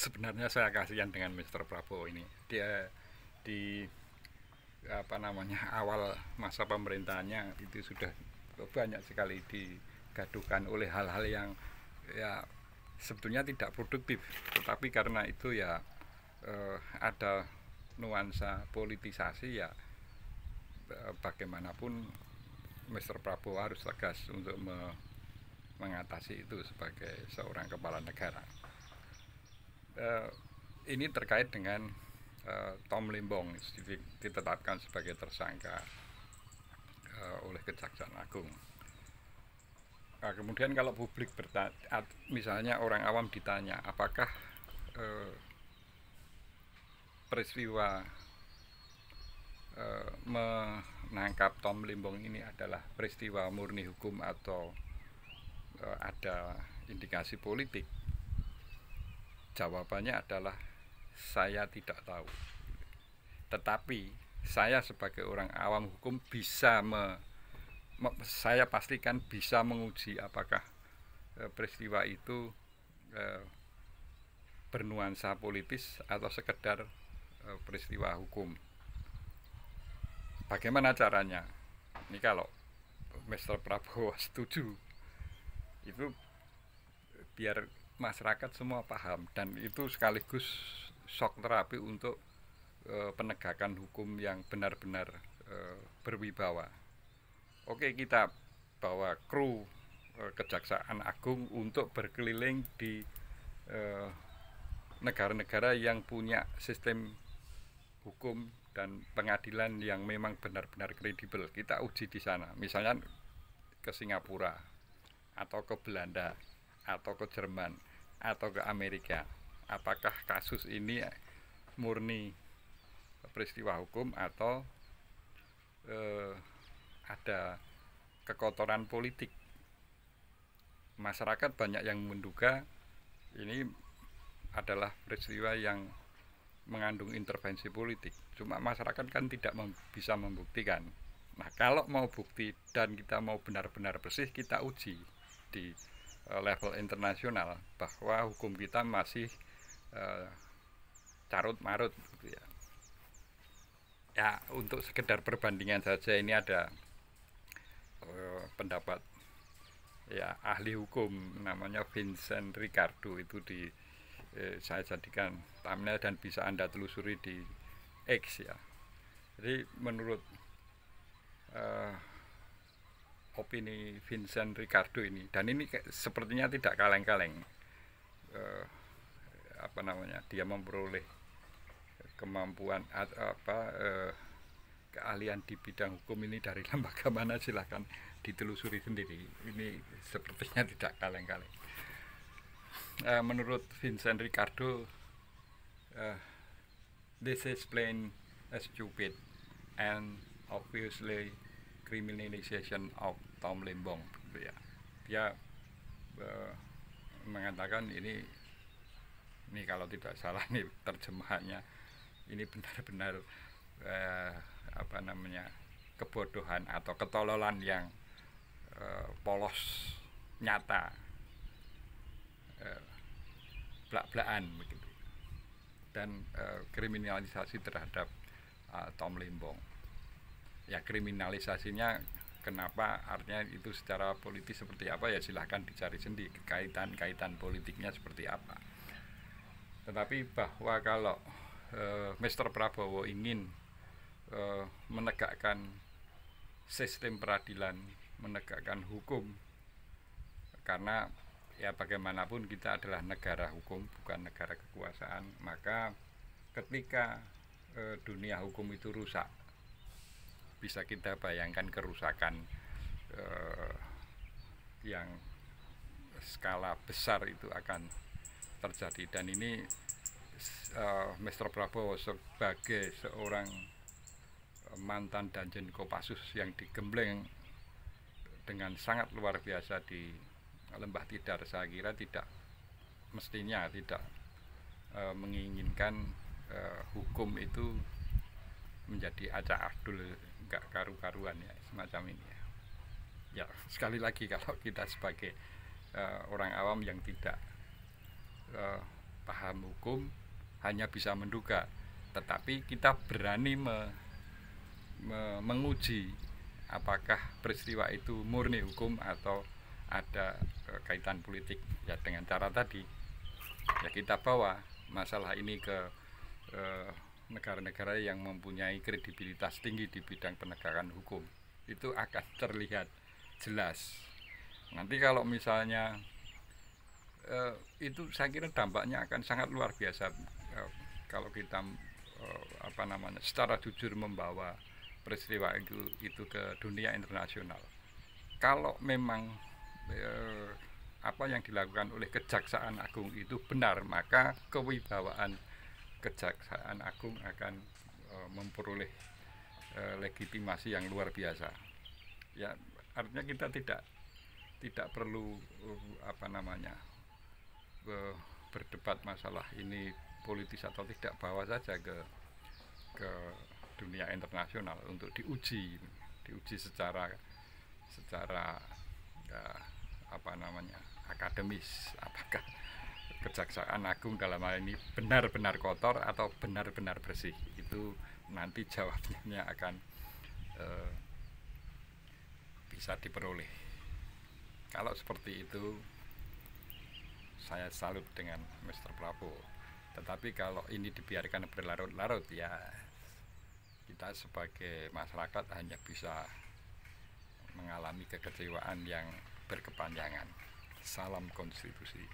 Sebenarnya saya kasihan dengan Mr. Prabowo ini. Dia di awal masa pemerintahannya itu sudah banyak sekali digaduhkan oleh hal-hal yang ya sebetulnya tidak produktif, tetapi karena itu ya ada nuansa politisasi ya, bagaimanapun Mr. Prabowo harus tegas untuk mengatasi itu sebagai seorang kepala negara. Ini terkait dengan Tom Limbong ditetapkan sebagai tersangka oleh Kejaksaan Agung. Nah, kemudian kalau publik bertanya, misalnya orang awam ditanya apakah peristiwa menangkap Tom Limbong ini adalah peristiwa murni hukum atau ada indikasi politik, jawabannya adalah saya tidak tahu. Tetapi saya sebagai orang awam hukum bisa saya pastikan bisa menguji apakah peristiwa itu bernuansa politis atau sekedar peristiwa hukum. Bagaimana caranya? Ini kalau Mr. Prabowo setuju, itu biar masyarakat semua paham, dan itu sekaligus shock terapi untuk penegakan hukum yang benar-benar berwibawa. Oke, kita bawa kru Kejaksaan Agung untuk berkeliling di negara-negara yang punya sistem hukum dan pengadilan yang memang benar-benar kredibel. Kita uji di sana, misalnya ke Singapura atau ke Belanda atau ke Jerman atau ke Amerika. Apakah kasus ini murni peristiwa hukum atau ada kekotoran politik? Masyarakat banyak yang menduga ini adalah peristiwa yang mengandung intervensi politik. Cuma masyarakat kan tidak bisa membuktikan. Nah, kalau mau bukti dan kita mau benar-benar bersih, kita uji di level internasional bahwa hukum kita masih carut marut gitu ya. Ya, untuk sekedar perbandingan saja, ini ada pendapat ya ahli hukum namanya Vincent Ricardo, itu saya jadikan thumbnail dan bisa Anda telusuri di X ya. Jadi menurut opini Vincent Ricardo ini, dan ini sepertinya tidak kaleng-kaleng, dia memperoleh kemampuan keahlian di bidang hukum ini dari lembaga mana, silahkan ditelusuri sendiri. Ini sepertinya tidak kaleng-kaleng. Menurut Vincent Ricardo, this is plain stupid and obviously criminalization of Tom Limbong. Dia mengatakan ini kalau tidak salah nih terjemahannya, ini benar-benar kebodohan atau ketololan yang polos, nyata, blak-blakan begitu, dan kriminalisasi terhadap Tom Limbong. Ya, kriminalisasinya kenapa, artinya itu secara politis seperti apa, ya silahkan dicari sendiri kaitan politiknya seperti apa. Tetapi bahwa kalau Mr. Prabowo ingin menegakkan sistem peradilan, menegakkan hukum, karena ya bagaimanapun kita adalah negara hukum, bukan negara kekuasaan, maka ketika dunia hukum itu rusak, bisa kita bayangkan kerusakan yang skala besar itu akan terjadi. Dan ini Mr. Prabowo sebagai seorang mantan Danjen Kopassus yang digembleng dengan sangat luar biasa di Lembah Tidar, saya kira mestinya tidak menginginkan hukum itu menjadi acak adul, enggak karu-karuan ya, semacam ini ya. Ya, sekali lagi, kalau kita sebagai orang awam yang tidak paham hukum hanya bisa menduga, tetapi kita berani menguji apakah peristiwa itu murni hukum atau ada kaitan politik. Ya dengan cara tadi, ya kita bawa masalah ini ke negara-negara yang mempunyai kredibilitas tinggi di bidang penegakan hukum. Itu akan terlihat jelas. Nanti kalau misalnya itu saya kira dampaknya akan sangat luar biasa kalau kita secara jujur membawa peristiwa itu ke dunia internasional. Kalau memang apa yang dilakukan oleh Kejaksaan Agung itu benar, maka kewibawaan Kejaksaan Agung akan memperoleh legitimasi yang luar biasa. Ya, artinya kita tidak perlu berdebat masalah ini politis atau tidak, bawa saja ke dunia internasional untuk diuji secara akademis, apakah Kejaksaan Agung dalam hal ini benar-benar kotor atau benar-benar bersih. Itu nanti jawabannya akan bisa diperoleh. Kalau seperti itu saya salut dengan Mr. Prabowo. Tetapi kalau ini dibiarkan berlarut-larut, ya kita sebagai masyarakat hanya bisa mengalami kekecewaan yang berkepanjangan. Salam konstitusi.